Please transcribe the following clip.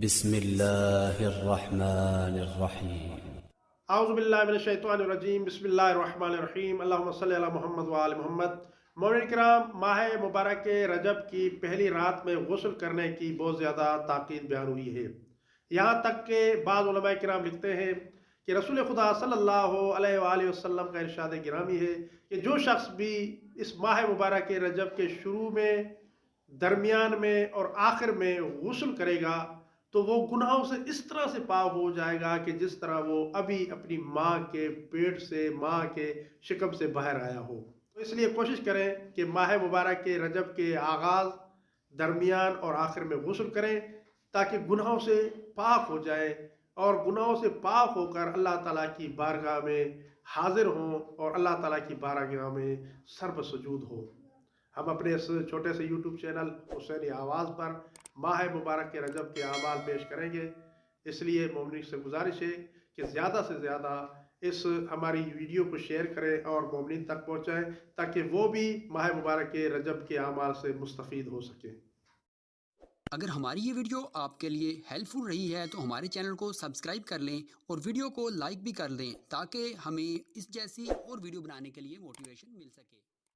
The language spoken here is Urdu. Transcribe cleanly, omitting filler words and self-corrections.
بسم اللہ الرحمن الرحیم۔ اعوذ باللہ من الشیطان الرجیم، بسم اللہ الرحمن الرحیم، اللہم صلی علی محمد وآل محمد۔ مومنین کرام، ماہ مبارک رجب کی پہلی رات میں غسل کرنے کی بہت زیادہ تاکید بیان ہوئی ہے، یہاں تک کہ بعض علماء کرام لکھتے ہیں کہ رسول خدا صلی اللہ علیہ وآلہ وسلم کا ارشاد گرامی ہے کہ جو شخص بھی اس ماہ مبارک رجب کے شروع میں، درمیان میں اور آخر میں غسل کرے گا تو وہ گناہوں سے اس طرح سے پاک ہو جائے گا کہ جس طرح وہ ابھی اپنی ماں کے پیٹ سے، ماں کے شکم سے باہر آیا ہو۔ تو اس لیے کوشش کریں کہ ماہ مبارک کے رجب کے آغاز، درمیان اور آخر میں غسل کریں تاکہ گناہوں سے پاک ہو جائیں اور گناہوں سے پاک ہو کر اللہ تعالیٰ کی بارگاہ میں حاضر ہوں اور اللہ تعالیٰ کی بارگاہ میں سر سجود ہو۔ ہم اپنے اس چھوٹے سے یوٹیوب چینل حسینی آواز پر ماہ مبارک کے رجب کے اعمال پیش کریں گے، اس لیے مومنین سے گزارش ہے کہ زیادہ سے زیادہ اس ہماری ویڈیو کو شیئر کریں اور مومنین تک پہنچائیں تاکہ وہ بھی ماہ مبارک کے رجب کے اعمال سے مستفید ہو سکیں۔ اگر ہماری یہ ویڈیو آپ کے لیے ہیلپ فل رہی ہے تو ہمارے چینل کو سبسکرائب کر لیں اور ویڈیو کو لائک بھی کر دیں تاکہ ہمیں اس جیسی اور ویڈیو بنانے کے لیے موٹیویشن مل سکے۔